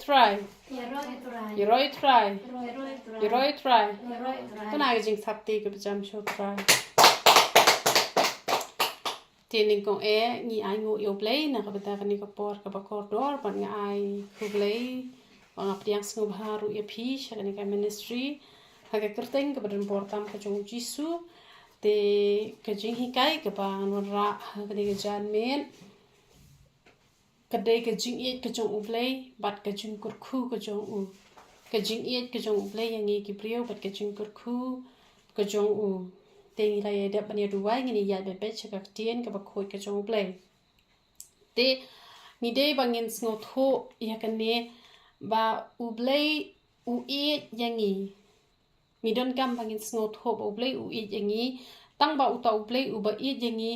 try Ye roi try Ye roi try Tôi nói jing sắp tì cái jam show try Tiening kong ni ai ngu U Blei na kabita ka ni kapor ka bakordor ban nga ai U Blei ang apdiang sngub haru ya pi sha ka ni ka ministry haga kerteng ka badan portam ka jong jisu te ka jing hikai ka ba ngon ra ka ni ka jan men ka dei ka Jingieid ka jong U Blei bat ka jingkyrkhu ka jong u ka Jingieid ka jong U Blei yang ngi ki priu bat ka jingkyrkhu ka jong u Tengi la ya ban ya duwai ngini ya be be chaka tien ka ba khoi ka jong Blei te ni dei bangin sngo tho ya kan ne ba U Blei u e yangi mi don kam bangin sngo tho ba U Blei u e yangi tang ba u ta U Blei u ba e yangi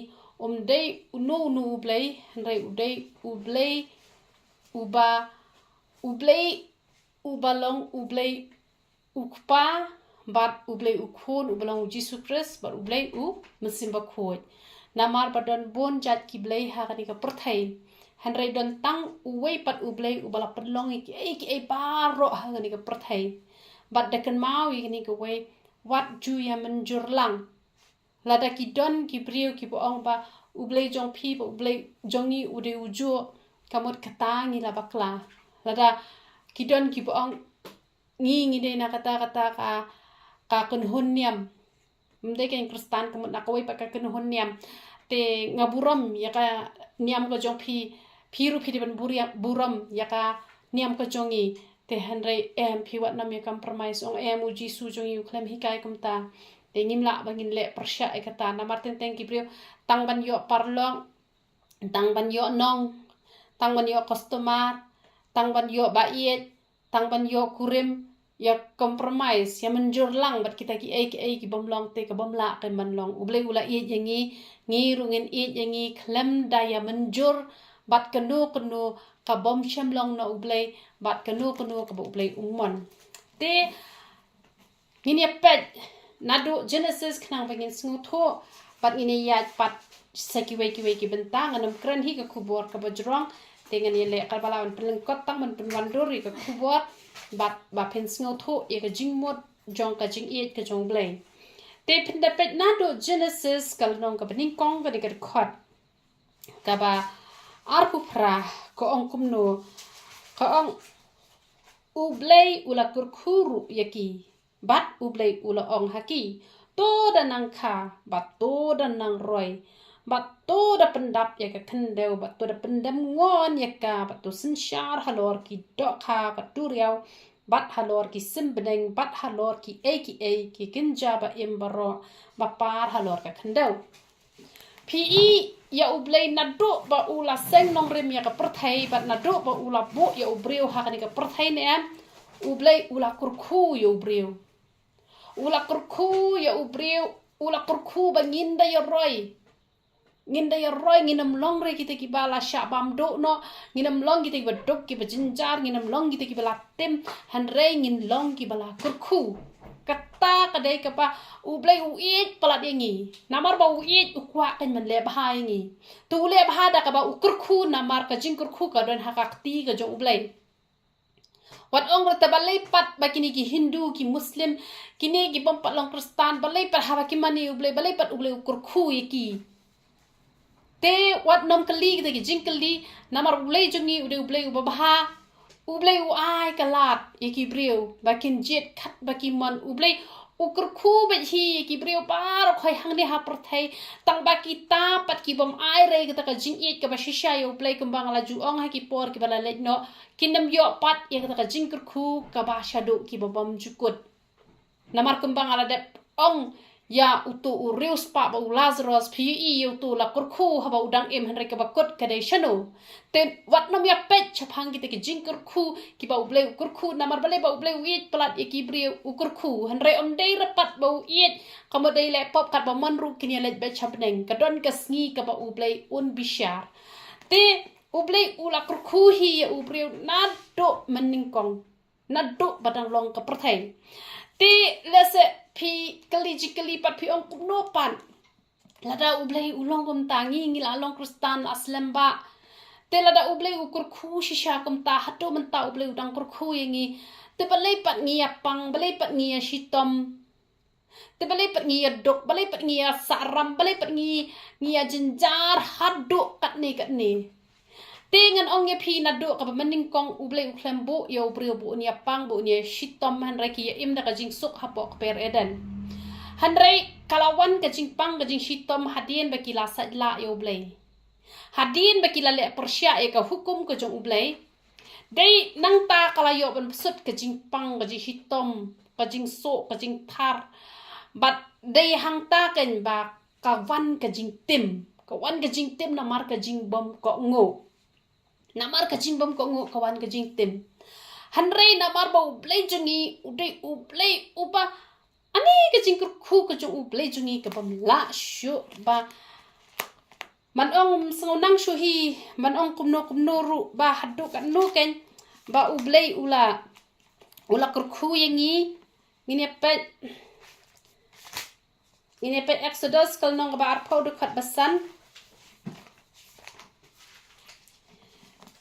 dei u no U Blei rai u dei U Blei u ba U Blei u balong U Blei u kpa bat U Blei u khon u balong Jesus Christ bat U Blei u mesimba khoi namar badon bon jat ki Blei ha ka ni ka perthai han rai don tang u wei pat U Blei u bala pedlong ki ai baro ha ka ni ka perthai bat da kan mau ki ni ka wei wat ju ya menjur lang lada ki don ki priu ki boong ba U Blei jong pi ba U Blei jongi u de u jo kamot kata ngi la bakla lada ki don ki boong ngi de na kata ka kun hunniam mde ken kristan kamot na kawai pa ka kun hunniam te ngaburam ya ka niam ko jong pi ru pi de ban buram ya ka niam ko jongi te hanrei pi wat nam ya compromise ong u jisu jongi u klem hikai kumta te ngimla bangin le persya e kata na martin teng ki brio tang ban yo parlong tang ban yo nong tang ban yo customer tang ban yo baiet tang ban yo kurim ya compromise ya menjur lang bat kita ki ki bomlong te ka bomla kan manlong U Blei ula i yangi ngi rungin i yangi klem da ya menjur bat kenu ka bom shamlong na U Blei bat kenu ka U Blei umon te ngini pet nadu Genesis knang bangin sngu tho bat ngini ya pat saki wei ki bentang anam kran hi ka kubor ka bajrong tengan ye le kal balawan pelengkot tang man penwanduri ka kubor ba pen sngo tho ye ka jingmot jong ka Jingieid ka jong Blei te pen da pet nadu Genesis kal nong ka bening kong ka ni ka khot ka ba arpu pra ko ong kumno ka ong U Blei ula kurkhuru yaki bat U Blei ula ong haki to da nang kha bat to da nang roi bat to da pendap ya ka kendeu bat to da pendam ngon ya ka bat to sinshar halor ki do kha ka turiau bat halor ki simbeneng bat halor ki ki kinja ba imbaro ba par halor ka kendeu pi ya U Blei nadu ba ula seng nong rem ya ka perthai bat nadu ba ula bo ya U Breu ha ka ni ka perthai ne U Blei ula kurkhu ya U Breu ula kurkhu ya U Breu ula kurkhu ba nginda ya roi nginam long re kita ki bala sha bam do no nginam long kita ki badok ki bajinjar nginam long kita ki bala tem han re ngin long ki bala kurkhu kata kadai ka pa U Blei u it pala dengi namar ba u it u kwa kan man le bahai ngi tu le bahai da ka ba u kurkhu namar ka jingkyrkhu ka don hakakti ka jong U Blei wat ong rata balai pat bakini ki Hindu ki Muslim kini ki bom pat long Kristan balai pat ha ki mani U Blei balai pat U Blei u kurkhu ki te wat nom kali kita ki jingkali namar U Blei jongi U Blei u babaha U Blei u ai kalat ki briu bakin jet khat baki man U Blei u kurkhu be hi ki briu par khoi hang ne ha perthai tang baki ta pat ki bom ai re kita ka Jingieid ka ba shisha U Blei kembang la ju ong ha ki por ki bala le no kinam yo pat ya kita ka jingkyrkhu ka ba shadu ki bom jukut namar kembang ala de ong ya utu urius pa ba Lazarus pi utu la kurkhu ha ba udang em henry ka bakot ka dei shano ten wat nom ya pet chapang kita ki jingkyrkhu ki ba U Blei kurkhu namar bale ba U Blei wit pelat ki bri kurkhu henry om dei rapat ba wit kamo dei le pop kat ba manru kini le be chapneng ka don ka sngi ka ba U Blei un bishar te U Blei ula kurkhu hi ya U Breu nado meningkong nado badang long ka perthai te lese pi kali pat pi ong kumno pan lada U Blei ulong kum tangi ngila long Kristan aslam ba Telada U Blei ukurku shisha kumta hatu menta U Blei udang kurku yangi. Te balai pat ngia pang, balai pat ngia shitom. Te balai pat ngia dok, balai pat ngia saram, balai pat ngia jenjar haduk kat ni. Dengan ong ye pi na do ka mending kong U Blei uklem bu yo brio bu nia pang bu nia shitom han reki ya im da ka jing suk hapok per eden. Han rei kalawan ka jing pang ka jing shitom hadien baki la sadla yo Blei. Hadien baki la le persya e ka hukum ka jong U Blei. Dei nang ta kala yo ban sut ka jing pang ka jing shitom ka jing sok ka jing thar. But dei hang ta ken ba kawan ka jing tim. Kawan ka jing tim na mar ka jing bom ko ngo. Namar ka jing bom ko ngo kawan ka jing tim. Hanrei namar ba U Blei jungi udai U Blei uba ani ka jing kurku ka jong U Blei jungi ka bam la shu ba man ong nang shu hi man ong kumno ru ba hadu ka nu ken ba U Blei ula kurku yangi ngine pet Exodus kal nong ba arpau dekat basan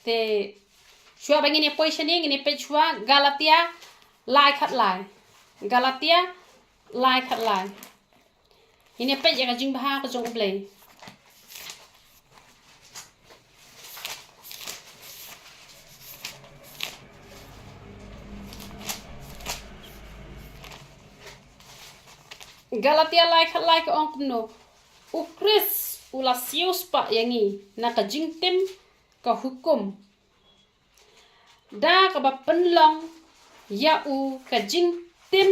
te shua bangin ye positioning ini pe shua Galatia lai khat lai ini pe ye ka jing ba ka jong U Blei Galatia lai khat lai ka ong kumno U Chris ula sius pa yangi na ka jing tim ka hukum da ka ba penlong ya u ka jing tim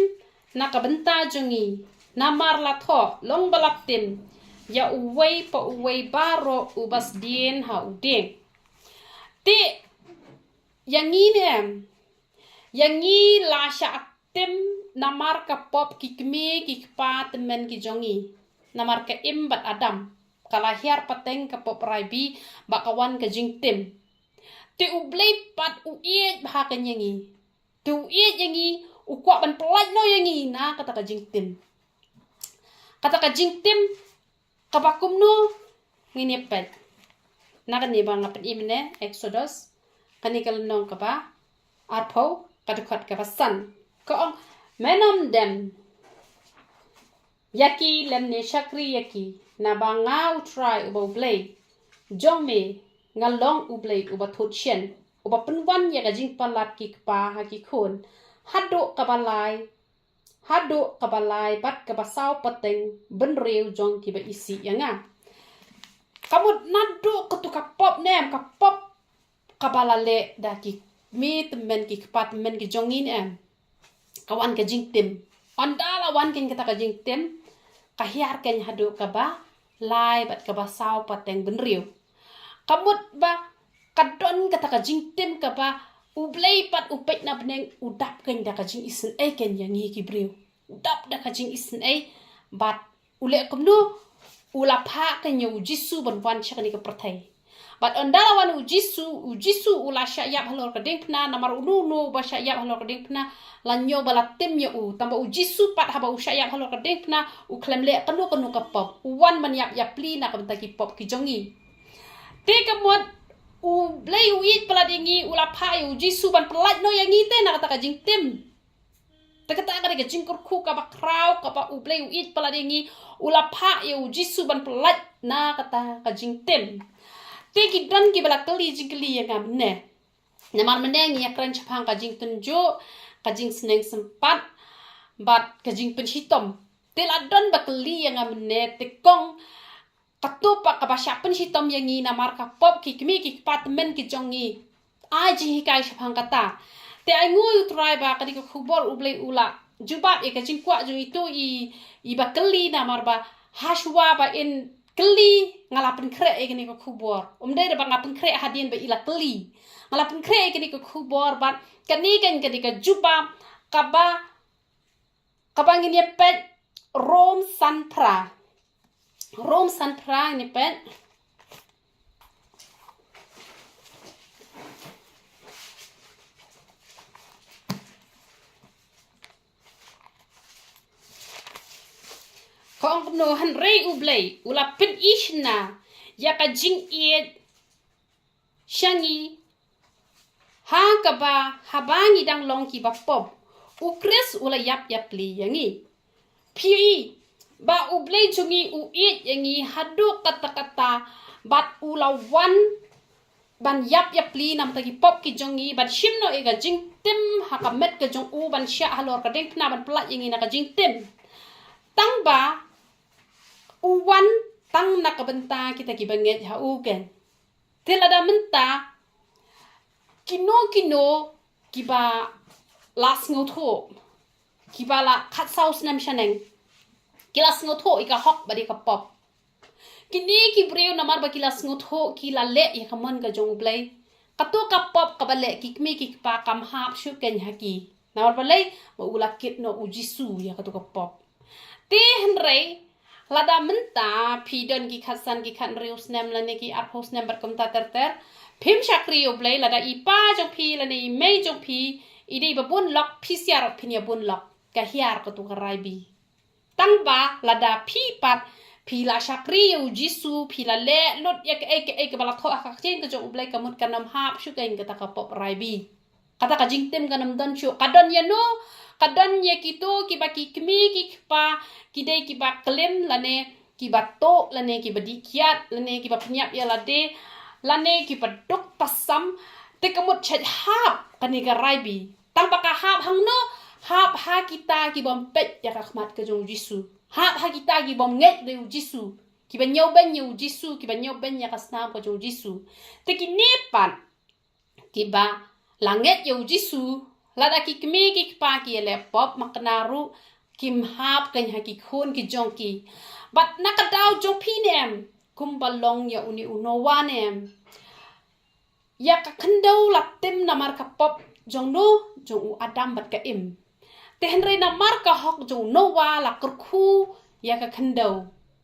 na ka benta jungi na mar la tho long balak tim ya u wei baro u bas dien ha u ding ti yangi la sha tim na mar ka pop ki kmi ki pa temen ki jongi na mar ka imbat adam kalahir pateng ka pop raibi bakawan ka jing tim te U Blei pat u iet bah ka yangi te u iet yangi u kwa ban pelaj no yangi na kata ka jing tim ka bakum no ngini pet na kan ni bang apet imne Exodus kani kal nong ka ba arpo ka dekat ka pasan ko ong menam dem yaki lemne shakri yaki na ba nga u try u Blei jong me ngalong U Blei u ba thut chen u ba penwan ya ga jing palat ki pa ha ki khun hadu ka balai bat ka ba sau pateng ben reu jong ki ba isi yanga kamut nadu ka tu ka pop nem ka pop ka balale da ki mi temen ki pat men ki jongin em kawan ka jing tim ondala wan ken kata ka jing tim ka hiar ken hadu ka ba lai bat ka ba sau pateng ben reu kamut ba kadon kata ka jing tim ka ba U Blei pat u pet na beneng udap ken da ka jing isen e ken yangi ki breu udap da ka jing isen e bat ule kumnu ula pha ken yu jisu ban wan cha ni ka prathai bat ondala wan u jisu ula sha yap halor ka ding pna namar unu ba sha yap halor ka ding pna lanyo bala tim ya u tamba u jisu pat haba u sha yap halor ka ding pna u klem le kanu ka pop u wan man yap pli na ka ta ki pop ki jongi te kamot U Blei u it pala dingi ula pha u jisu ban pelaj no yangi te na kata ka jing tim te kata ka jingkyrkhu ka ba kraw ka ba U Blei u it pala dingi ula pha u jisu ban pelaj na kata ka jing tim te ki dan ki bala kali jingli ya ngam ne namar meneng ya kran chapang ka jing tunjo ka jing sneng sempat bat ka jing penshitom te la dan ba kali ya ngam ne te kong katupa ka ba syapen hitom yangi na marka pop ki kmi ki patmen ki jongi aji hikai shapang kata te ai ngui try ba ka di ka khubor U Blei ula jubab e ka jingkwa jo itu i ba keli na marba hashwa ba in keli ngalapen kre e ka khubor de ba ngapen kre hadien ba ila keli ngalapen kre e ka khubor ba kani kan ka di ka jubab ka ba ngin ye pet rom san pra ni pet ko ang no han rei U Blei ula pin ishna ya ka Jingieid shangi ha kaba habangi dang long ki ba pop ukres ula yap li yangi pi ba u blei jungi u it yangi hadu kata bat ula wan ban yap li nam tagi pop ki jongi ban shimno ega jing tim hakamet ke jong u ban sha halor ka ding pna ban plat yangi na ka jing tim tang ba uwan tang na ka benta kita ki banget ha u ken telada menta kino kiba las ngotho kiba la khat saus nam shaneng kilas ngotho ika hok badi ka pop kini ki breu namar ba kilas ngotho kila le ya kamon ka jong blei kato ka pop ka bale kikmi ki pa kam hap shu ken haki namar balai ba ula kit no ujisu ya kato ka pop te henrei lada menta pidon ki khasan ki khan reus nem lane ki aphos nem bat komta ter phim shakri u blei lada ipa jong phi lane mei jong phi idei ba bun lok phi siar phinia bun lok ka hiar ka tu karai bi tang ba lada phi pat phi la shakri u jisu phi la le lot ek ek bala tho akak chen ka jong u blei kamut kanam hap shu kain ka ta ka pop rai bi kata ka jingtem kanam don shu kadon ya no kadon ye kito ki ba ki kmi ki pa ki dei ki ba klem lane ki ba to lane ki ba dikiat lane ki ba pnyap ya lade lane ki ba dok pasam te kamut chat hap kani ka raibi tang ba ka hap hang no hap ha kita ki bom pet ya ka khmat ka jong jisu hap ha kita ki bom nget de jisu ki ba nyau ben yu jisu ki ba nyau ben ya ka snam ka jong jisu te ki nepan ki ba langet yu jisu lada ki kmi ki pa ki le pop maknaru kim hap kan ha ki khun ki jong ki bat nakadaw jong pinem kumbalong ya uni unowa nem ya ka khandau laptem namar ka pop jong no jong u adam bat ka im te henre namar ka hok jong nowa la kurkhu ya ka khandau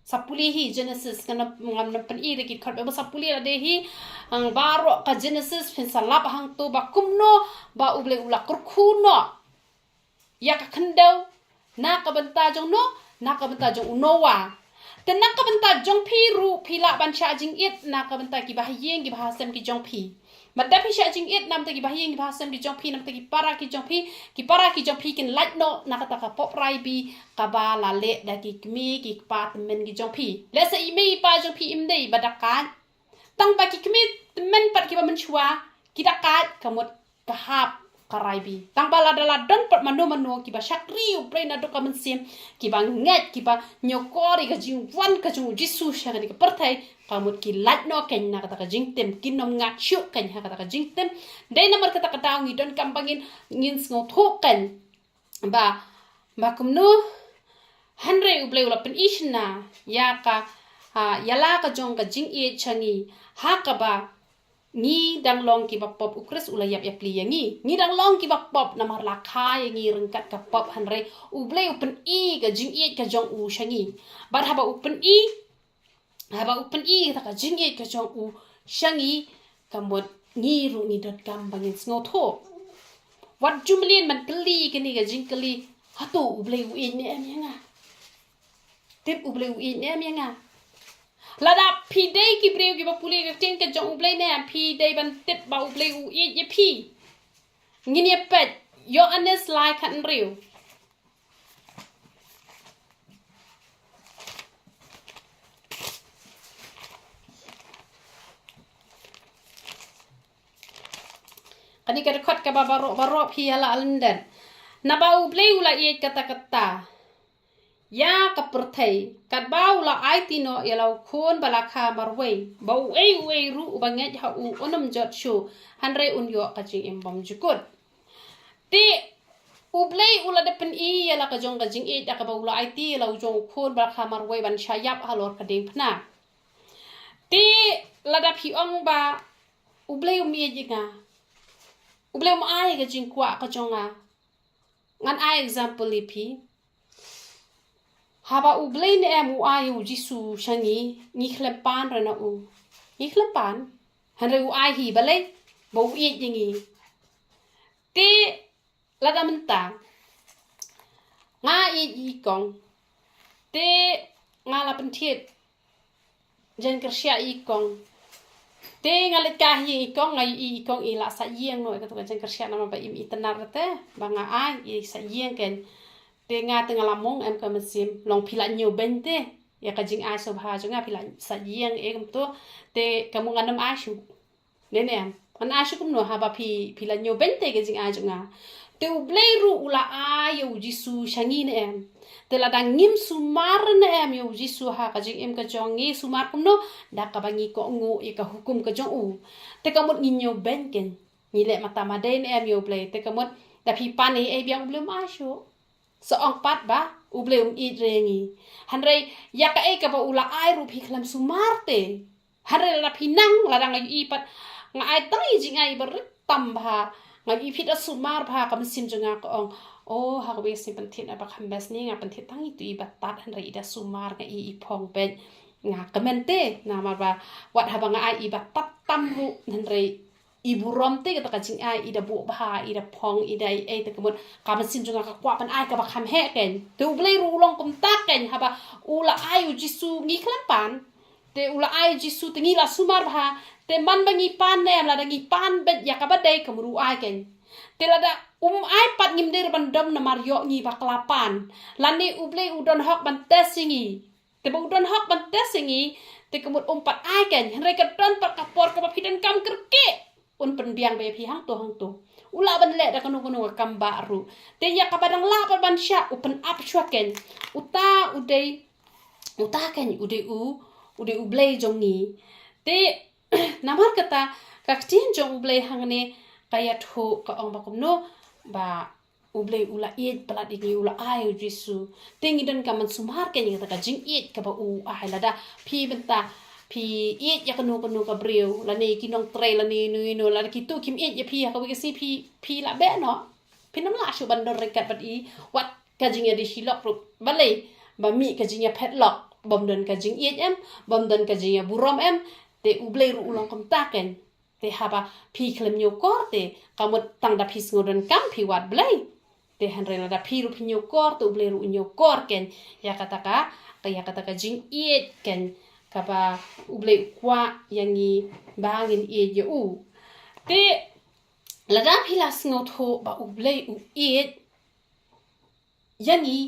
sapuli hi genesis kana ngam na pen ire ki khat ba sapuli la de hi ang baro ka genesis phin salap hang to ba kumno ba uble ula kurkhu no ya ka khandau na ka banta jong no na ka banta jong unowa te na ka banta jong phi ru phi la ban sha jingieid na ka banta ki ba yeng ki ba sem ki jong phi madda phi sha jingieid nam ta ki ba yeng ki ba sem ki jong phi nam ta ki para ki jong phi kin light no na ka ta ka pop rai bi ka ba la le da ki kmi ki pa men ki jong phi le sa i mei pa jong phi im dei ba da ka tang ba ki kmi men pat ki ba men chua ki da ka kamot ka hap karai bi tang ba la don pat mano ki ba shakri u brain na do ka men sim ki ba nget ki ba nyokori ka jing wan ka jung jisu sha ka ni ka parthai kamut ki light no ken na ka ta ka jing tem kin nom ngat shu ken ha ka ta ka jing tem dei namar ka ta ka daw ngi don kam bangin ngin sngo tho ken ba kumno hanre u blei ula pen ishna ya ka yala ka jong ka jingieid changi ha ka ba ni dang long ki ba pop ukres ula yap li yangi ni dang long ki ba pop namar la kha yangi rengkat ka pop hanre u blei upen i ka jingieid ka jong u shangi bar haba upen i ta ka jingieid ka jong u shangi kamot ni ru ni dot kam bangin sngo tho wat jumlin man kli kini ka jingkli hatu u blei u in em yanga tip u blei u in em yanga lada pi dei ki breu ki ba puli ka ting ka jong u blei ne pi dei ban tip ba u blei u ye pi ngini pet yo anes lai kan riu kani ka khot ka ba baro pi ala alnden na ba u blei ula ye kata ya ka perthai kat bau la aitino ya lau khon balakha marwei bau ei ru banget ha u onam jot shu hanre un yo ka jing embom jukut ti u blei ula de pen i ya la ka jong ka jing e da ka bau la aiti lau jong khon balakha marwei ban shayap halor ka ding phna ti la da phi ong ba u blei mi jinga u blei mo ai ka jing kwa ka jonga ngan ai example li phi haba u blei ne em u ai u jisu shangi ni khlepan rana u ni khlepan hanre u ai hi balai bo u ye jingi te lada menta nga i kong te nga la pentit jen kersia i kong te ngalit kahi ikong ila sa yeng no ka tukan kersia nama ba im itenar te banga ai i sa yeng ken te nga tengah lamong em ka mesim long pila nyo bente ya ka jing ai so bha jo nga pila sa yeng em to te kamu nganam asu nene am an asu kum no ha ba pila nyo bente ke jing ai jo nga te U Blei ru ula ai yo jisu shangi ne em te la dang ngim sumar ne em yo jisu ha ka jing em ka jong ngi sumar kum no da ka bangi ko ngu i ka hukum ka jong u te kamot nginyo benken ni le mata made ne em yo Blei te kamot da pi pan e biang belum asu so ong pat ba U Blei i rengi hanrei ya ka e ka ba ula ai ru pi klam sumar te hanrei la pi nang la dang i pat nga ai tai jing ai ber tam ba ngai phit sumar pha kam sim junga ko ong o ha we sim panthit apa kham bes ni nga panthit tangi tu i batat han ri da sumar nga i phong ben nga kamente na ma ba wat ha ba nga ai i batat tam hu han ri i burom te ka ka jing ai i da bu ba i da phong i da ai te kemut kam sim junga ka kwa pan ai ka ba kham he ken tu Blei ru long kum ta ken ha ba ula ai u jisu ngi klam pan te ula ai jisu tingi la sumar ba te man bangi pan ne la dangi pan bet ya ka badai kamru ai ken te la da ai pat ngim der bandam na mario ngi baklapan lani U Blei udon hok ban tesingi te ba udon hok ban tesingi te kamut pat ai ken re ka don pat kapor ka pidan kam kerke un pen biang be pi hang to ula ban le da kanu kam baru te ya ka badang la pat ban sha upen ap chwa ken uta ken ude U Blei jongi te namar kata kaktin jong U Blei hangne kaya tho ka ong bakum no ba U Blei ula iet pelat ini ula ai jisu tingi dan kaman sumar ken kata ka Jingieid ka ba u ai lada pi benta pi iet ya kanu ka breu la ni kinong tre la ni no la ki tu kim iet ya pi ka wi si pi la be no pi nam la shu bandor rekat bat i wat ka Jingieid di silok ru balai ba mi ka Jingieid pet lok bom dan ka Jingieid em bom dan ka Jingieid burom em te U Blei ru ulang kom taken te haba pi klem nyo kor te kamut tang da pi ngodan kam pi wat Blei te hanrela da pi ru pi nyo kor te U Blei ru nyo kor ken ya kata ka Jingieid ken kapa U Blei kwa yangi bangin e ye u te la da pi las ngot ho ba U Blei u iet yangi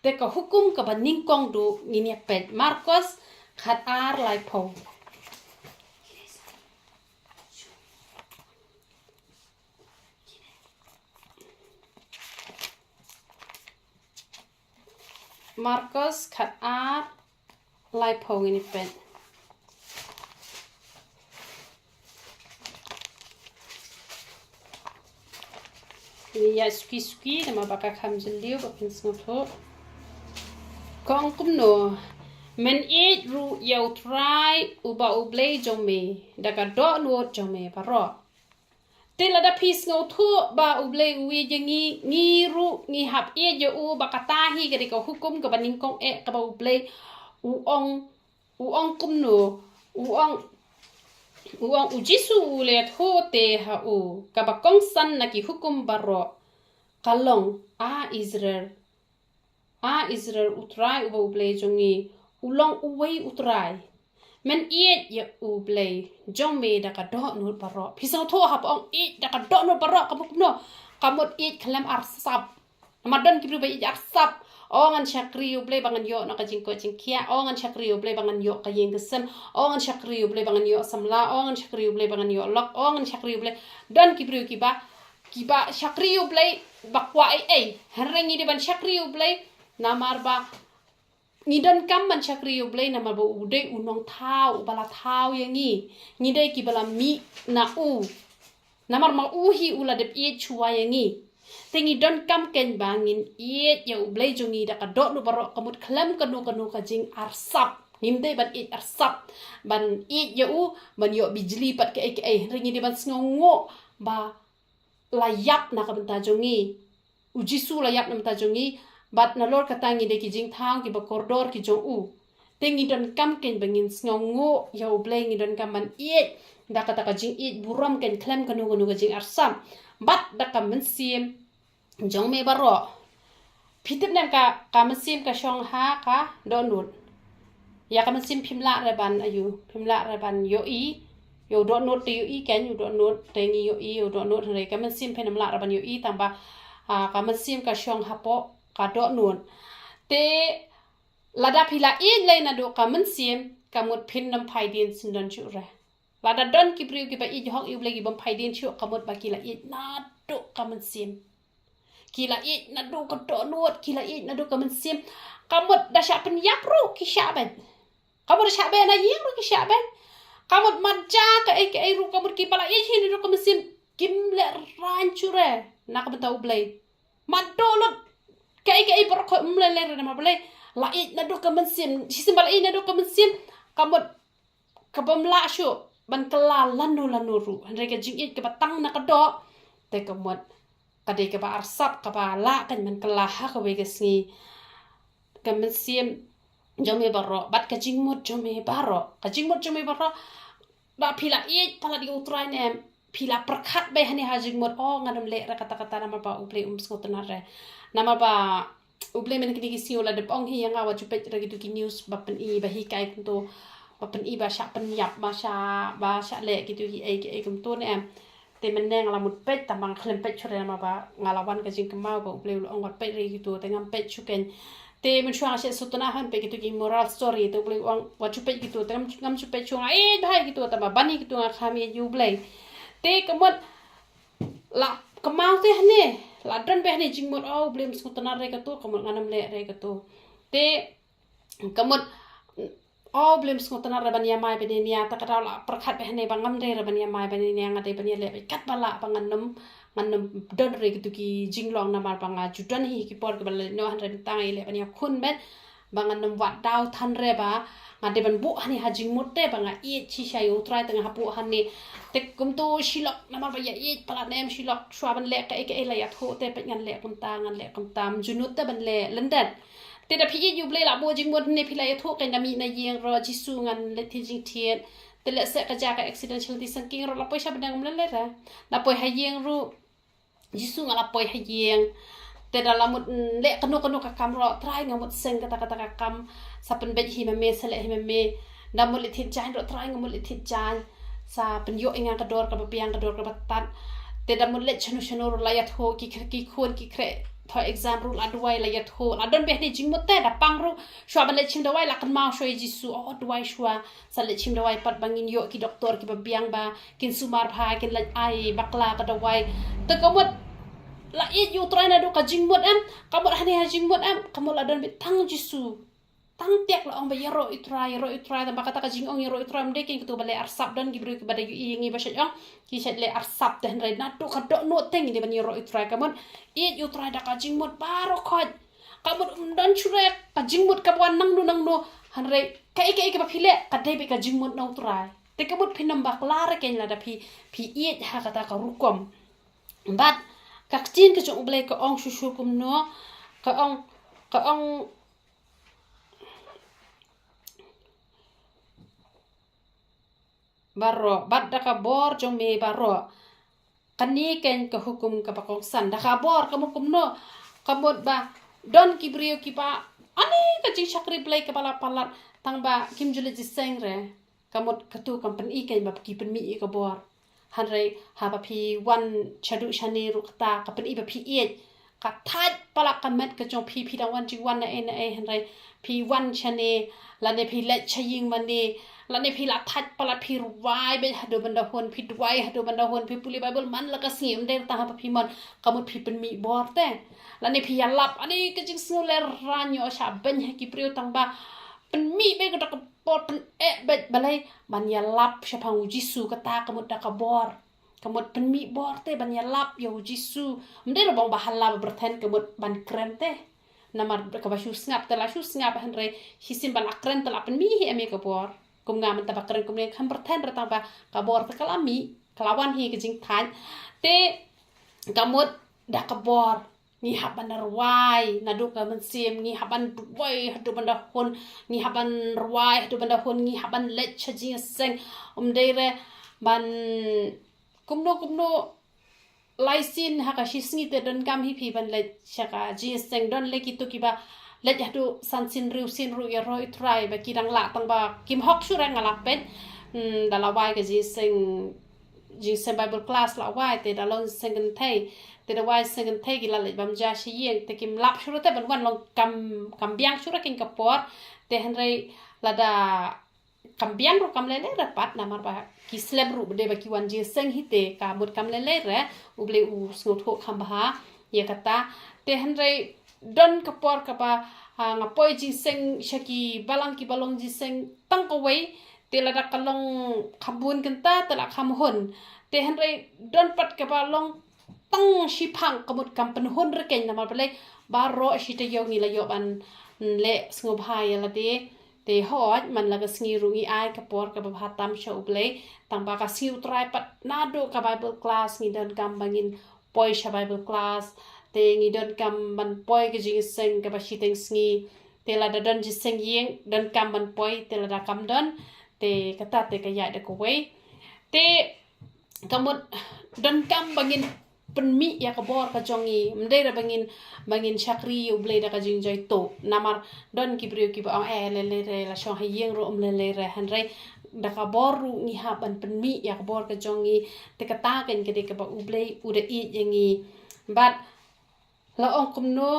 te ka hukum ka ba ningkong do ngini pet Marcos khat ar lai po Marcos khat ar lai po ngini pet ini ya suki nama baka kham jeliu bakin snotho kong kum no men it ru yau try uba U Blei jome daga do no jome paro tela da pis ngotho ba U Blei wi jengi ngi ru ngi hap e je u bakata hi ga ko hukum ga baning kong e ka ba U Blei u ong kum no u ong ujisu le tho te ha u ka ba kong san na ki hukum baro kalong Israel utrai uba U Blei jongi ulong uwei utrai men iet ya U Blei jong me da ka do no baro pisang tho hap ong iet da ka do no baro ka buk no kamot iet khalam arsap madan ki ba iet arsap ongan chakri U Blei bangan yo na ka jingko jingkia ongan chakri U Blei bangan yo ka yeng gesem ongan chakri U Blei bangan yo samla ongan chakri U Blei bangan yo lok ongan chakri U Blei dan ki bru ki ba chakri U Blei bakwa ai harengi de ban chakri U Blei namar ba ngidon kam ban chakri U Blei namar ba ude unong thau bala thau yangi ngidai ki bala mi na u namar ma uhi ula de e chuwa yangi tingi don kam ken bangin iet ya U Blei jongi da ka do no baro kamut klam kanu ka jing arsap nimde ban it arsap ban it ya u ban yo bijli pat ke ringi de ban sngongo ba layap na ka benta jongi ujisu layap na benta jongi bat na lor katangi de ki jing thang ki ba koridor ki jong u tingi don kam ken bangin sngongo ya U Blei ngi don kam ban iet da ka jing it buram ken klam kanu ka jing arsam bat da kam men sim jong me baro pitip nem ka mesim ka shong ha ka donut ya ka mesim phimla reban ayu phimla reban yo i yo do not te yo I kan yo do not te ngi yo I yo do not re ka man sim phenam la ra ban yo I tang ba ka man sim ka shong hapo ka do non te lada phila I le na do ka man sim ka mut phin nam phai din sin don chu re lada don ki priu ki ba I hong U Blei ki bam phai din chu ka mut ba ki la I na do ka man sim kila I na do ka do not kila I na do ka man sim ka mut da sha pen yak ru ki sha ben ka mut sha ben na yeng ru ki sha ben kamut maja ka ai ru kamut ki pala I hin ru kam sim kim le ran chu re na ka bata U Blei madolot ka ai por ko mle le na ma Blei la I na do ka man sim sim bal I na do ka man sim kamut ka bam la shu ban kala lanu ru han re ka Jingieid ka batang na ka do te kamut ka de ka ba arsap ka ba la kan man kala ha ka we ka sngi ka man sim jome baro bat ka jingmut jome baro da phila I pala di utrai ne phila prakhat be hani ha jingmut ngadam le ra kata nama ba U Blei skotna re nama ba U Blei men kini kisi ola de ong hi yang awa chupet ra gitu ki news ba pen I ba hi kai kunto ba pen I ba sha pen yap ba sha le gitu hi ai kum to ne te men neng la mut pet tamang khlem pet chore nama ba ngalawan ka jing kemau ba U Blei ong wat pet re gitu te ngam pet chuken te men chuang se sutna han pe gitu ki moral story te U Blei wa chupet gitu te ngam chupet chuang bhai gitu ta ba bani gitu nga khami U Blei te kamot la kamau te hne la dran be hne jingmot U Blei skotna re ka to kamot nganam le re ka to te kamot U Blei skotna re ban ya mai be nia ta ka la prakhat be hne bangam re ban ya mai be nia ngate ban ya le be kat bala banganum manam don re gitu ki jinglong na mar banga judan hi ki por ke bal no han re tang ile ban ya khun ben banganum wat daw than re ba ngade ban bu hani ha jingmot te banga I chi sha yo trai tang ha bu hani te kum to shilok na mar ba ya I pala nem shilok shwa ban le ka ai la ya tho te pe ngan le kum tam junut te ban le london te da phi U Blei la bo jingmot ne phi la ya tho ka na mi na yeng ro ji su ngan le thi jing thien te le se ka ja ka accidental ti sangking ro la poi sha ban ngam le ra na poi ha yeng ru jisu ngala poi ha yeng te da lamut le kanu ka kam ro try ngamut seng kata ka kam sapen bet hi me sele hi me da mul thi jan ro try ngamul thi jan sa pen yo inga ka dor ka piang ka dor ka tat te da mul le chanu ro la ya tho ki khon ki kre tho exam ru la duai la ya tho la don be ni jingmut te da pang ru shwa ban le chim da wai la kan ma shoi jisu duai shwa sa le chim da wai pat bangin yo ki doktor ki piang ba kin sumar pha kin la ai bakla ka da wai te kamot la I yu try na do ka jingmut am kamot hani ha jingmut am kamot la don be tang jisu tang tek la ong ba yero I try ta bakata ka jingong yero I try am de kin to bale arsap don gibru ki bada yu I ngi ba sha ong ki sha le arsap den re na do ka do no teng ni ban yero I try kamot I yu try da ka jingmut baro khoj kamot don chure ka jingmut ka wan nang no han re ka ba phile ka dei be ka jingmut no try te kamot phinam bak la re ken la da phi I ha kata ka rukom bat kak chin ke U Blei ka ong shu kum no ka ong baro bat da ka bor jong me baro kani ken ka hukum ka pakong san da ka bor ka mukum no kamot ba don ki brio ki pa ani ka jing shakri Blei ka pala tang ba kim jule ji seng re kamot katu company ken ba ki pen mi ka bor han re ha ba phi wan chadu shani ru ta ka pen I ba phi E ka that pala ka met ka jong phi da wan ji wan na en han re phi wan chane la ne phi le chaying man ni la ne phi la that pala phi wai be hadu banda hon phi wai hadu banda hon phi puli bible man la ka sim de ta ha phi mon ka mut phi pen mi bor te la ne phi ya lap ani ka jing snu le ranyo sha ben ha ki priu tang ba pen mi be ka ta pot pen bet balai ban ya lap sha phang jisu ka ta ka mut da ka bor kamut pen mi bor te ban ya lap yo jisu mde ro bang bahala berten kamut ban kren te namar ka ba shu snap han re hisim ban akren te la pen mi hi ame ka bor kum ngam ta ba kren kum ne kham berten ra ta ba ka bor te kala mi kelawan hi ka jing than te kamut da ka bor ni haban ruai na do ka man sim ni haban wai hadu banda hon ni haban ruai hadu banda hon ni haban let chaji seng dere ban kumno laisin haka shisngi te don kam hi phi ban let chaka ji seng don le ki to ki ba let hadu san sin ru ya roi try ba ki dang la tang ba kim hok su rang ala pen đã là vài cái gì sinh Bible class là vài thì đã long sinh gần thấy thì đã vài sinh gần thấy cái là lại bám ra xí yên thì kim lap xuống tới vẫn long cầm biang xuống cái cái pot thì hắn đây là đã cầm biang rồi cầm lên rồi bắt nằm ở cái slab rồi để baki wan gì sinh hite cả một cầm lên rồi U Blei ngồi thua khăm bả ya kata thì hắn đây don cái pot cái ba ngapoi ji sinh shaki balang ki balong ji sinh tăng cái way tela da kalong khambun kenta tela khamhon te hanre don pat ka balong tang shipang kamut kampen hon reken na malpale baro shita yogi la yo ban le sngo bhai la te hoj man la sngi rungi ai ka por ka bhatam sha U Blei tang ba ka siu trai pat nado ka Bible class ngi don kam bangin poi sha Bible class te ngi don kam ban poi ka jing seng ka ba shiteng sngi tela da don ji seng yeng don kam ban poi tela da kam don te kata te kaya da ko way te kamut don kam bangin penmi ya ka bor ka jongi mdei ra bangin chakri U Blei da ka jing joy to namar don ki brio ki ba le la shong hayeng ro le re hanre da ka bor ru ni ha ban penmi ya ka bor ka jongi te kata ken ke de ka ba U Blei u da i yengi bat la ong kumno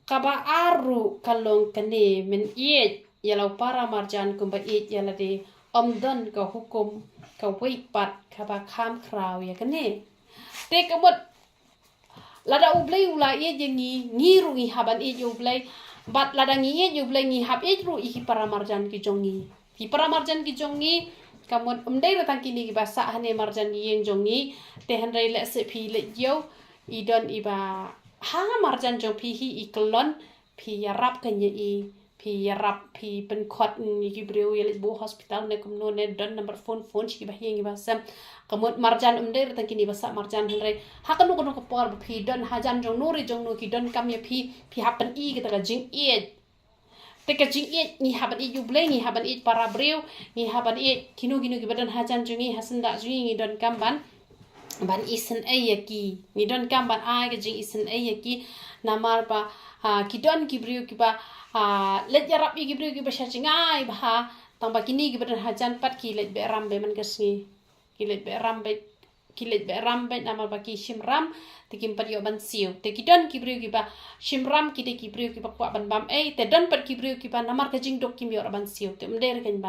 ka ba aru kalong kane men i yalau para marjan kumba it yala de omdan ka hukum ka weipat ka ba kham kraw ya kane te kabot lada U Blei ula ye jengi ngiru ngi haban e U Blei bat lada ngi ye U Blei ngi hab e ru i para marjan ki jongi kamot umdai ratang kini ki basa hane marjan yeng jongi te hanrai le se phi le yo idon iba ha marjan jong phi hi iklon phi yarap kan ye i phi yarap phi pen khot ni ki breu ye bo hospital ne kumno ne don number phone chi ba yengi ba sam kamot marjan umdai ratang kini basa marjan hanrai ha kanu kono ko por phi don hajan jong nori jong no ki don kam ye phi hapan i ki ta jingieid te ka jingieid ni haban i U Blei ni haban i para breu ni haban i kinu ki badan hajan jongi hasanda jungi don kam ban isen ayaki ni don kam ban ai ka jing isen ayaki namar pa ki don ki breu ki ba let yarap ki breu ki ba shachingai ba tang ba kini ki badan hajan pat ki let be rambe man kasni ki let be rambe namar ba ki shimram te kim pat yo ban siu te ki don ki breu ki ba shimram ki de ki breu ki ba kwa ban bam te don pat ki breu ki ba namar ka jing dok kim yo ban siu te mder kan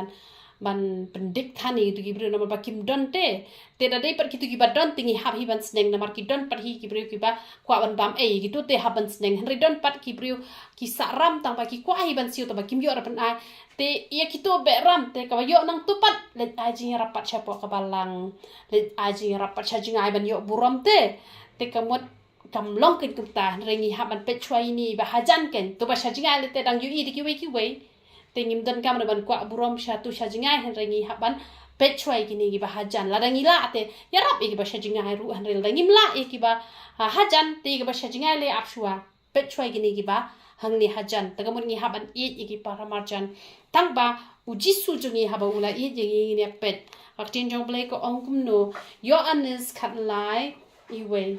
ban pendik thani tu ki breu namar ba kim don te da dei pat ki tu ki ba don tingi hab hi ban sneng namar ki don pat hi ki breu ki ba kwa ban bam ki tu te hab ban sneng henry don pat ki breu ki saram tang ba ki kwa hi ban siu ta ba kim yo ban ai te ia ki tu be ram te ka yo nang tu pat let ai jing rapat chapo ka balang let ai jing rapat cha jing ai ban yo buram te kamot kam long kin kumta rengi haban pet chwai ni ba hajan ken to ba shajingai le te dang yu i ki wei te ngim don kam ban kwa burom sha tu shajingai hen rengi haban pet chwai ki ni ba hajan la dang ila te yarap i ba shajingai ru han rel dangim la i ki ba hajan te ki ba shajingai le apshua pet chwai ki ni ba hang ni hajan ta kamot ni haban i ki para marjan tang ba ujisu jungi haba ula i jengi ni pet aktin jong Blei ko ongkum no yo anis khat lai i wei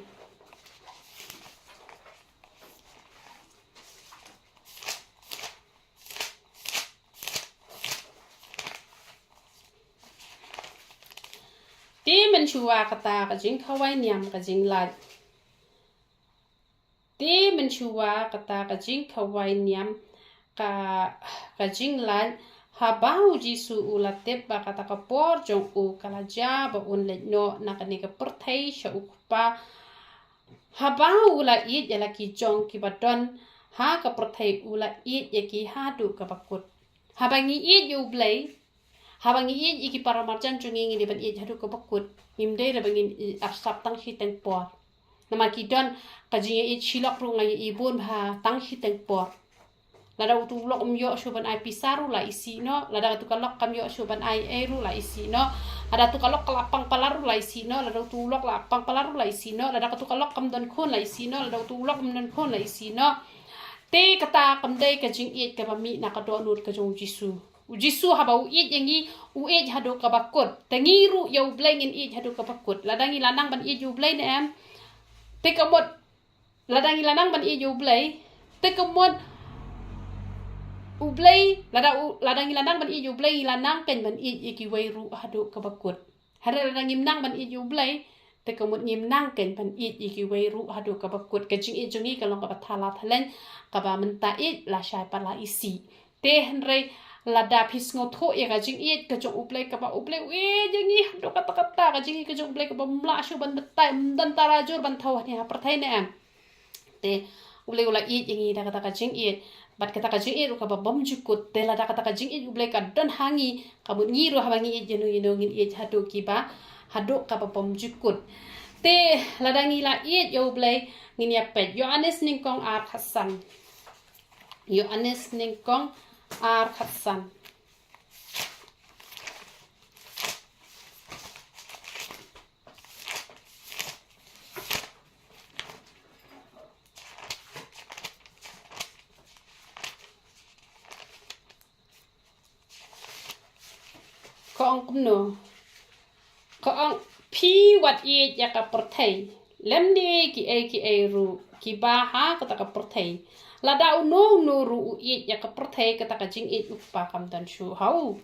ti men chua kata ka jing khawai niam ka jing la ti men chua kata ka jing khawai niam ka jing la ha bau jisu ulatep ba kata ka por jong u kala ja ba un le no na ka ni ka perthai sha ukpa ha bau ula i ya la ki jong ki badon ha ka perthai ula i ya ki ha du ka bakut ha bangi i U Blei habangi i ki para marjan chungi ngi ban i hadu ko bakut imde ra bangin asap tang hi teng por nama ki don ka jingi i chilok ru ngai i bun ha tang hi teng por lada utu lok yo shu ban ai pisaru la isi no lada tu kalok kam yo shu ban ai eru la isi no ada tu kalok kelapang palaru la isi no lada tu lok lapang palaru la isi no lada tu kalok kam don khon la isi no lada tu lok kam don khon la isi no te kata kam dei ka jing i ka ba mi na ka do nut ka jong jisu haba u i yengi u e hadu ka bakut tengiru ya U Blei ngin i hadu ka bakut ladangi lanang ban i U Blei ne em te kamot ladangi lanang ban i U Blei te kamot U Blei ladang ilanang ban I U Blei ilanang ken ban I ki wei ru hadu ka bakut hare ladang imnang ban I U Blei te kamut imnang ken ban I ki wei ru hadu ka bakut ka jing I jongi ka long ka bathala thalen ka ba menta I la shai pa la isi te henre lada phis ngo tho ya ka jingieid ka jong U Blei ka ba U Blei we jingi hadu kata kata ka jingi ka jong U Blei ka ba mla shu ban betai dan tarajur ban thau ni ha prathai ne am te U Blei ula I jingi da kata ka jingieid bat kata ka jingieid ka ba bom jukut te lada kata ka jingieid U Blei ka don hangi ka mut ngiru ha bangi I jenu ngin I hadu ki ba hadu ka ba bom jukut te lada ngila I U Blei ngin ya pet Yohanes ningkong ar Hasan Yohanes ningkong ar Hasan Koong kumno koong pi wat I ya ka perthei lem ni ki a ru ki ba ha kata ka perthei lada uno ru I ya ka perthei kata ka jing I upa kam dan shu hau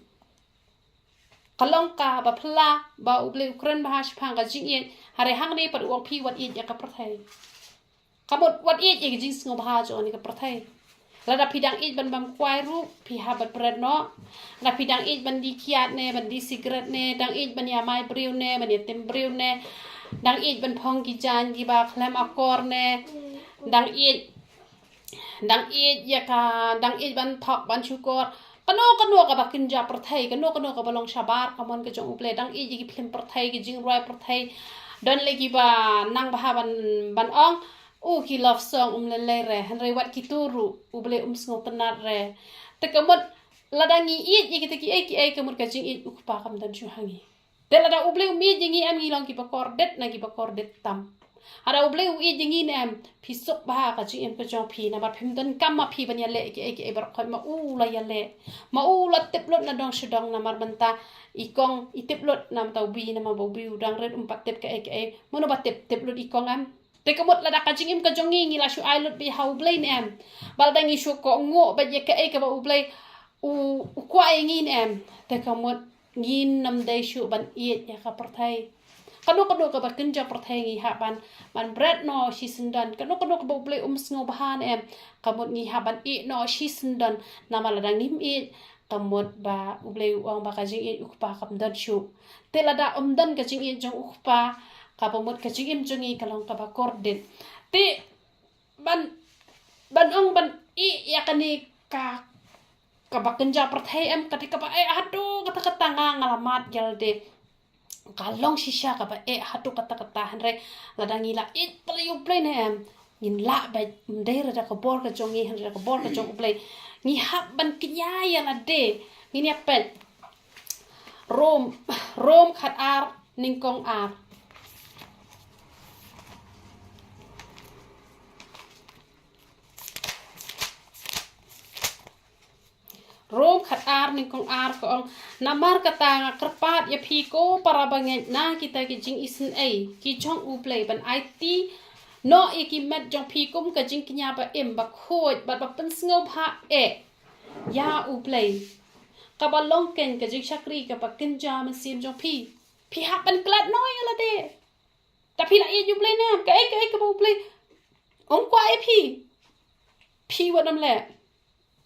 kalong ka ba phla ba U Blei Ukraine ba hash phang ka jing I hare hang ni pat uang pi wat I ya ka perthei kamot wat I ya jing sngo ba jo ni ka perthei lada pidang I ban bam kwai ru pi ha bat bread no la pidang I ban di kiat ne ban di cigarette ne dang I ban ya mai briu ne ban ya tem briu ne dang I ban phong ki jan ki ba khlem akor ne dang I ya ka dang I ban thok ban chukor kano ka ba kinja perthai kano ka balong shabar kamon ka jong U Blei dang I ki phim perthai ki jing roi perthai don le ki ba nang ba ban ong ki love song le re henry wat ki turu U Blei sngo tenat re te kamot ladangi I ki kamot ka jing I pa kam dan chu hangi te lada U Blei mi jingi am ngilong ki pakordet na ki pakordet tam ada U Blei I jingi nem pisuk ba ka jing ka jong pi na ba phim dan kam ma pi ban ya le ki bar khoi ma la ya le ma la teplot na dong shedong na mar banta ikong iteplot nam tau bi na ma bo bi udang red umpat tep ka mono ba teplot ikong am te kamot lada ka jing ka jongi ngila shu ai lot bi ha U Blei nem bal dangi shu ko ngo ba ye ka ba U Blei u kwa ngin em te kamot ngin nam dai shu ban I ya ka perthai kano ka ba kinja perthai ngi ha ban bread no shi sendan kano ka ba U Blei sngo bahan em kamot ngi ha ban I no shi sendan nama lada ngim I kamot ba U Blei wang ba ka jing I pa kam dan shu te lada dan ka jing I jong pa ka pamot ka jing jongi kalong ka ba korden te ban ong ban I ya kani ka ba kenja perthai em ketika ba hadu kata ngalamat jalde kalong shisha ka ba hadu kata henre ladang ila I play U Blei ne em ngin la ba ndere da ka bor ka jongi henre ka bor ka jong U Blei ni hab ban kinyaya la de ngin ya pen rom khat ar ningkong ar rom khat ar ningkong ar ko ong namar kata nga kerpat ya phi ko para banget na kita ki jing isen ki jong U Blei ban IT no ki met jong phi kum ka jing knya ba em ba khoj ba pen sngo pha ya U Blei ka ba long ken ka jing shakri ka ba kinja ma sim jong phi ha ban klat no ya la de ta phi la U Blei na ka ka ba U Blei ong kwa phi wa nam le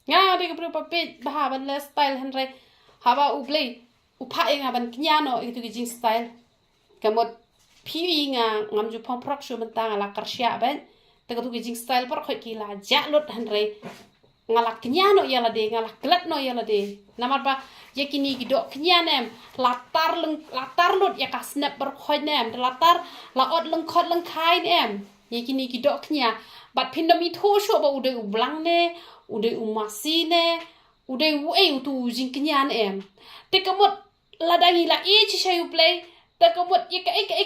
nga de ka pa pet ba ban le style henry haba U Blei upa nga ban knyano itu ki jing style kamot phi nga ngam ju phong prok shu ban ta la karsya ben te ka tu ki jing style par khoi ki la ja lot henry ngala knyano ya la de ngala klat no ya la de namar ba yakini ki do knyanem latar lot ya ka snap par khoi nem latar la ot leng khot leng khai nem yakini ki do knya bat pindami tho shu ba ude u blang ne ude umasi ne ude tu jing kenyan em te kamot ladangi la chi shay U Blei te kamot ye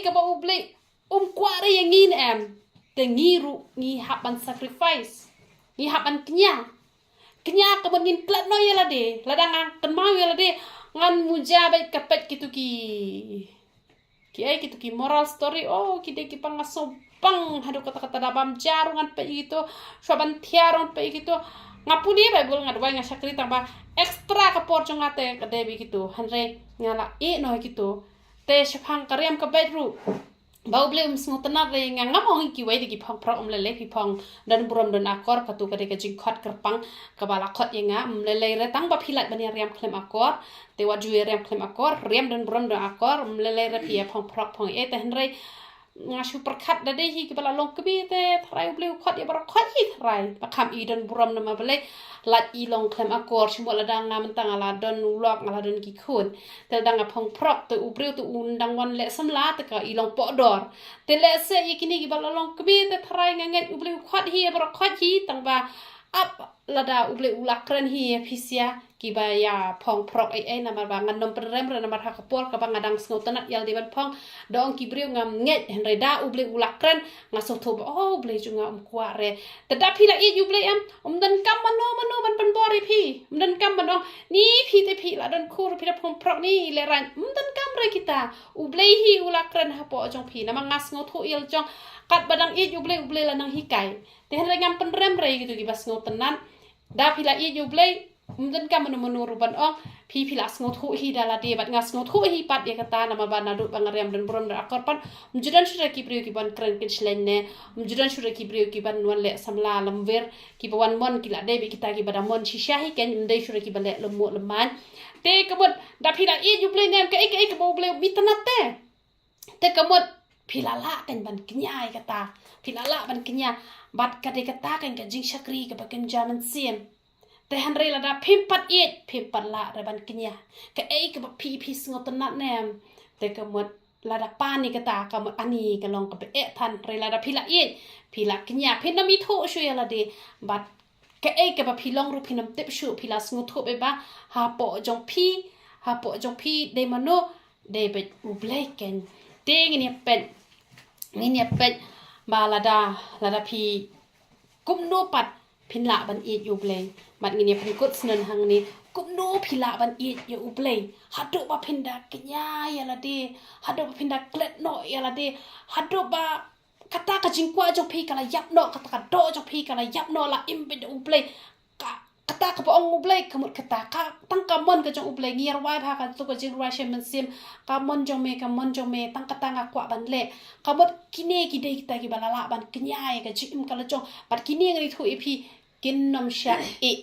ka ba U Blei kware yang ngin em te ngi haban sacrifice ngi haban kenya kamot ngin klat no yela de ladang kan mau yela de ngan muja ba kapet kitu ki moral story ki de ki pangaso pang hadu kata dabam jarungan pe gitu saban tiaron pe gitu ngapuni Bible ngadwai ngasakri tamba extra kapor jongate kadebi gitu hanre ngala no gitu te shapang karyam ka bedru bau ble smut tenat re ngamong ki wai di phang pro lele ki phang dan buram dan akor katu kade ka jingkhot kerpang kabala khot yenga lele re tang ba philat bani riam klem akor te waju riam klem akor riam dan buram dan akor lele re pia phang pro phang te hanre ngasu perkat da dei hi kibala long kebi te thrai ble khot ya bar khot hi thrai pa kham I dan buram na ma bele lat I long klem akor chimo la dang ngam tang ala don ulok ala don ki khun te dang a phong prok te ubreu tu undang wan le samla te ka I long po dor te le se yikini kibala long kebi te thrai nganget uble khot hi bar khot hi tang ba up lada uble ulakren hi phisia kibaya phong prok ai na mar bangan nom prem re na mar hakapor ka bangadang sngotanat yal deban phong dong kibriu ngam nget henreda uble ulakren ngaso thob uble junga kwa re tada phila I uble am dan kam mano ban pan bori phi dan kam banong ni phi te phi la dan khur phi phong prok ni le ran dan kam re kita uble hi ulakren hapo jong phi na mangas ngothu il jong kat badang I uble la nang hikai te henre ngam pan rem re gitu gibas ngotanan da phila I uble dan kam menu ruban ong phila sngot hi dala de bat ngas sngot hi pat ya kata nama bana du bangarem dan brom da akor pan mjudan sura ki priu ki ban kren kin slenne mjudan sura ki priu ki ban wan le samla lamver ki bawan mon ki la de be kita ki bada mon shisha hi ken mdai sura ki bale lemo leman te kabut da phila I uble nem ke ke bo ble bitanate te kabut phila la kan ban knyai kata phila la ban knya bat kade kata kan ka jing shakri ka baken jaman siem te hanre la da pimpat la reban kenya ke ke ba pi sngotanat nem te ke mot la da pani kata ka mot ani ka long ka be than re la da phila kenya pinami tho shu ya la de bat ke ba philong ru phinam tep shu phila sngot be ba ha po jong phi de mano de be uble ken te ngini pet ba la da phi kum no pat phin la ban uble mat ngini phin kot snen hang ni kum no phila ban uble hadu ba phinda kenya ya la de hadu ba phinda klet no ya la de hadu ba kata ka jingkwa jong phi kala yap no kata ka do jong phi kala yap no la imbe uble kata ka ong uble kamut kata ka tang ka mon ka jong uble ngir wai pha ka tu ka jing wai shem sim ka mon jong me tang kata nga kwa ban le kamut kine ki de kita ki balala ban kenya ka jim kala jong bat kine ngi thu iphi kin nom sha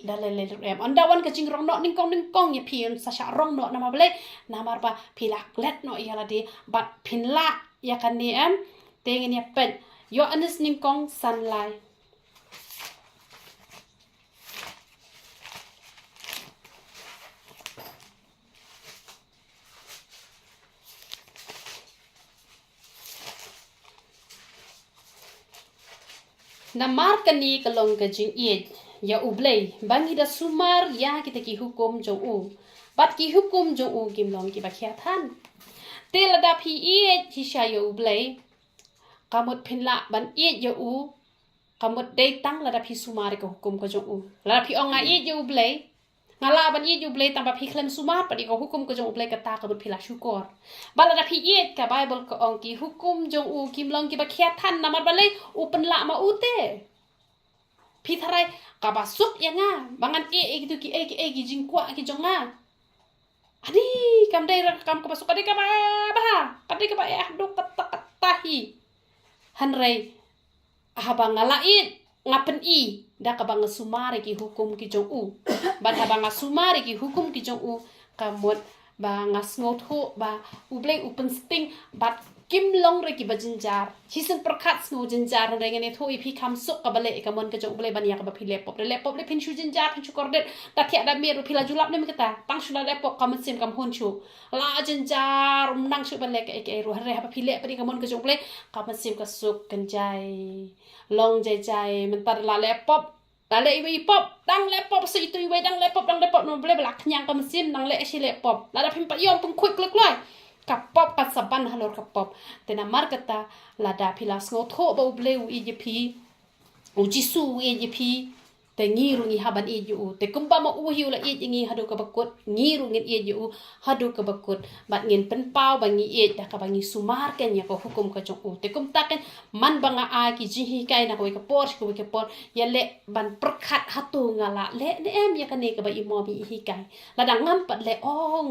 dalele rem anda wan ka jing rong no ning kong ya phi sa sha rong no na ma ble na mar ba philak let no ya la de bat phinla ya kan ni am te ngi ya pen yo anis ning kong sunlight namar kani kalong ka Jingieid ya U Blei bangi da sumar ya kita ki hukum jong u bat ki hukum jong u kim long ki bakhya than tel da phi hi sha ya U Blei kamut phinla ban ya u kamut dei tang la da phi sumar ka hukum ka jong u la phi ong ya U Blei ngala ban U Blei tang ba phi klem sumar pa di ka hukum ka jong U Blei ka ta ka phila syukur bala da phi ka Bible ka ong ki hukum jong u kim long ki bakhya than namar balai u penla ma u te phi tharai ka ba suk ya nga bangan gitu ki jingkwa ki jonga ani kam dai kam ka basuk ka ba kadai ka ba do kata hi hanrei haba ngalaid ngapen da ka bang sumare ki hukum ki jong u ban haba ngasumare ki hukum ki jong u kamot ba ngasngot ho ba U Blei open sting bat kim long re ki bajinjar hisen perkat snu jinjar re ngene tho iphi kham sok ka bale ka mon ka jong Blei ban ya ka ba phi laptop le phin shu jinjar phin shu kordet ta thia da meru phila julap ne kata tang shu la laptop ka sim kam hon shu la jinjar nang shu bale ke ru re ha phi le pa ka mon ka jong Blei ka sim ka suk kan jai long jai mentar la laptop le iwi pop dang laptop si tu iwi dang laptop no Blei balak nyang ka sim dang le si laptop la da phin pa yom pung quick lek loi ka pop ka saban halor ka pop tena mar kata la da phila sngot ho ba U Blei u ejp u jisu ejp te ngiru ngi haban iju te kumba ma uhiu la ij ngi hadu ka bakut ngiru ngin iju hadu ka bakut bat ngin penpau bangi ij da ka bangi sumar ken ya ko hukum ka jong te kum taken man banga a ki jihi kai na ko ka por ya le ban perkhat hatu ngala le ne em ya ka ne ka ba imo bi hi kai la dang ngam pat le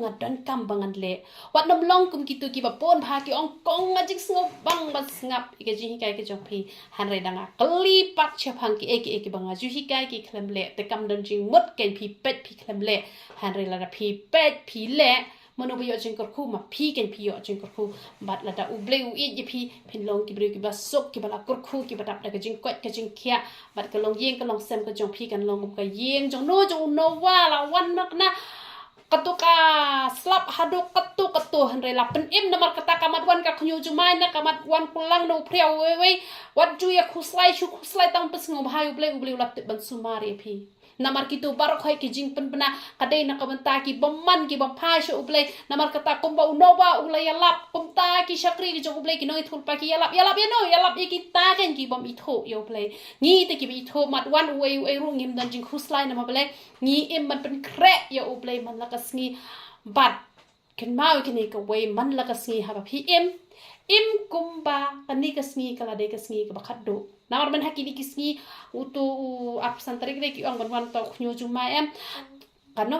ngadan kam bangan le wat nom long kum kitu ki ba pon bha ki ong kong ngajik sngo bang ba ngap ka jihi kai ka jong phi han re danga kli pat chapang ki eki banga juhi kai ki klem le te kam don jing mut ken phi pet phi klem le han re la da phi pet phi le mano bi yo jingkyrkhu ma phi ken phi yo jingkyrkhu bat la da U Blei U ij phi phin long ki bre ki ba sok ki bala kyrkhu ki ba dap da ka jingkwet ka jingkhia bat ka long yeng ka long sem ka jong phi kan long ka yeng jong no wa la wan mak na katuka slap haduk katu han re la pen im namar kata kamat wan ka khunyu jumai na kamat wan kulang no priaw we wat ju ya khuslai tang pes ngom hayu U Blei lat ban sumari phi namar kitu barok khoi ki jing pen bena kadai na kabanta ki bomman ki bom phai shu U Blei namar kata komba unoba ulai yalap komta ki shakri ki jong U Blei ki noi thul pa ki yalap ya no yalap ki ta ken ki bom itho U Blei ni te ki itho mat wan we ru ngim dan jing khuslai na ma Blei ni im man pen kre ya U Blei man lakas ni bat ken mau ki ni ka we man lakas ni ha ba phi im kumba kani kasni kala de kasni ka bakaddo namar man hakini kisni utu absan tarik de ki ong ban to khunyo juma em kano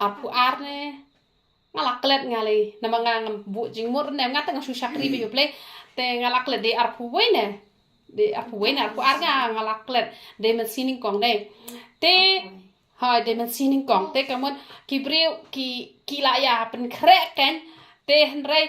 apu arne ngalaklet ngali namang bu jingmur ne ngata ngasu shakri be U Blei te ngalaklet de arpu wene arpu arga ngalaklet de man sining kong de te hai de man sining kong te kamot ki breu ki la ya pen krek ken te henrei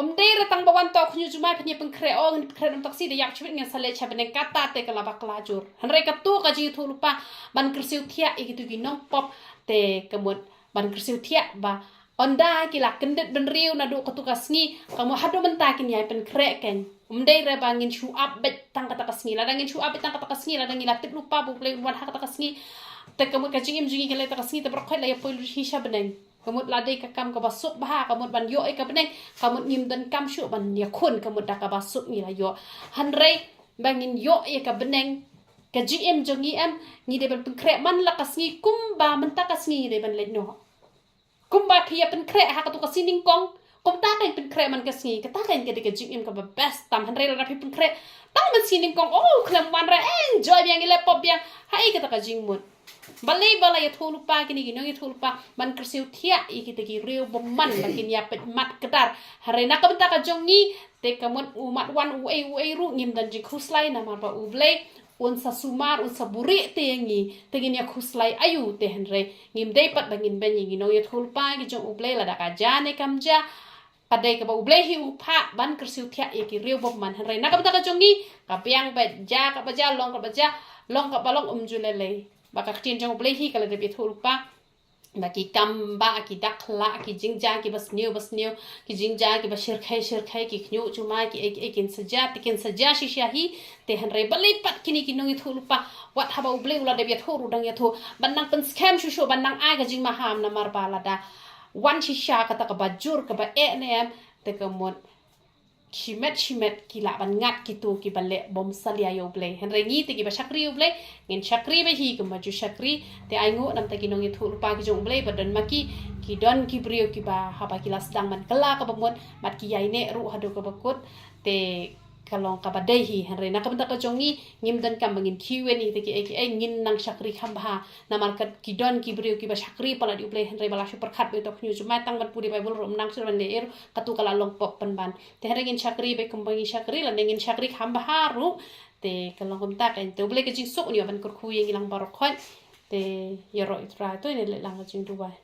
dei ratang bawan to khunyu jumai phnya peng kre ong kre dam taksi de yak chwit ngan sale chabene kata te kala bakla jur hanrei ka tu ka ji thu lupa ban kersiu thia ikitu gi nong pop te kamut ban kersiu thia ba onda ki la kendet ben riu na du ka tu ka sngi kamu hadu menta kin yai pen kre ken dei re bangin chu up bet tang kata ka sngi la dangin chu up bet tang kata ka sngi la dangin la tit lupa bu play wan ha kata ka sngi te kamu ka jingim jingi kele ta ka sngi te brok khoi la ya poi lu hi sha beneng kamut ladai ka kam ka basuk bah kamut ban yo ka beneng kamut ngim dan kam shu ban ya khun kamut da ka basuk ni la yo hanrei bangin yo ka beneng ka gm jongi em ni de ban kre man la ka sngi kumba man ta ka sngi de ban le no kumba phia pen kre ha ka tu ka sining kong kom ta ka pen kre man ka sngi ka ta ka de ka gm ka best tam hanrei la phi pen kre tang man sining kong klam wan ra enjoy yang ile pop yang hai ka ta ka jingmut balai ya thulu pa kini gino ya thulu pa man kersiu thia ikite ki riu bomman bakin ya pet mat kedar hare na kabenta ka jongi te kamon umat wan u ru ngim dan jing khuslai na ma ba U Blei un sa sumar un sa buri te ngi te gin ya khuslai ayu te henre ngim dei pat bangin ben gino ya thulu pa ki jong U Blei la da ka jane kamja padai ka ba U Blei hi u pha ban kersiu thia ki riu bomman hare na kabenta ka jongi ka piang ba ja ka ba ja long ka ba long umjulele baka ktin jong U Blei hi kala de bithul pa baki kamba ki dakla ki jingja ki bas new ki jingja ki bashir khai ki khnu chuma ki ekin saja shisha hi te hanre balai pat kini ki nongi thul pa wat haba U Blei ula de bithuru dang ya tho banang pen scam shu banang a ga jing maham na mar bala da wan shisha kata ka bajur ka ba nem te kamot chimet kila ban ngat kitu ki balle bom salia U Blei henre ngi te ki ba shakri U Blei ngin shakri be hi ka maju shakri te aingu nam ta ki nongi thul pa ki jong U Blei badan maki ki don ki brio ki ba haba ki lasdang man kala ka bamon mat ki yaine ru hadu ka bakut te kalong ka badai hi henre na ka benta ka jongi ngim dan kam bangin kiwen ni te ki ngin nang shakri kham ba namar ka ki don ki brio ki ba shakri pala di U Blei henre bala super khat be to khnu juma tang ban puri bible rom nang sur ban le er katu kala long pop pan ban te henre ngin shakri be kumbangi shakri la ngin shakri kham ba ru te kalong kom ta kan te U Blei ka jing sok ni ban kur khu yeng ilang barok khoi te yero itra to ne le lang jing dubai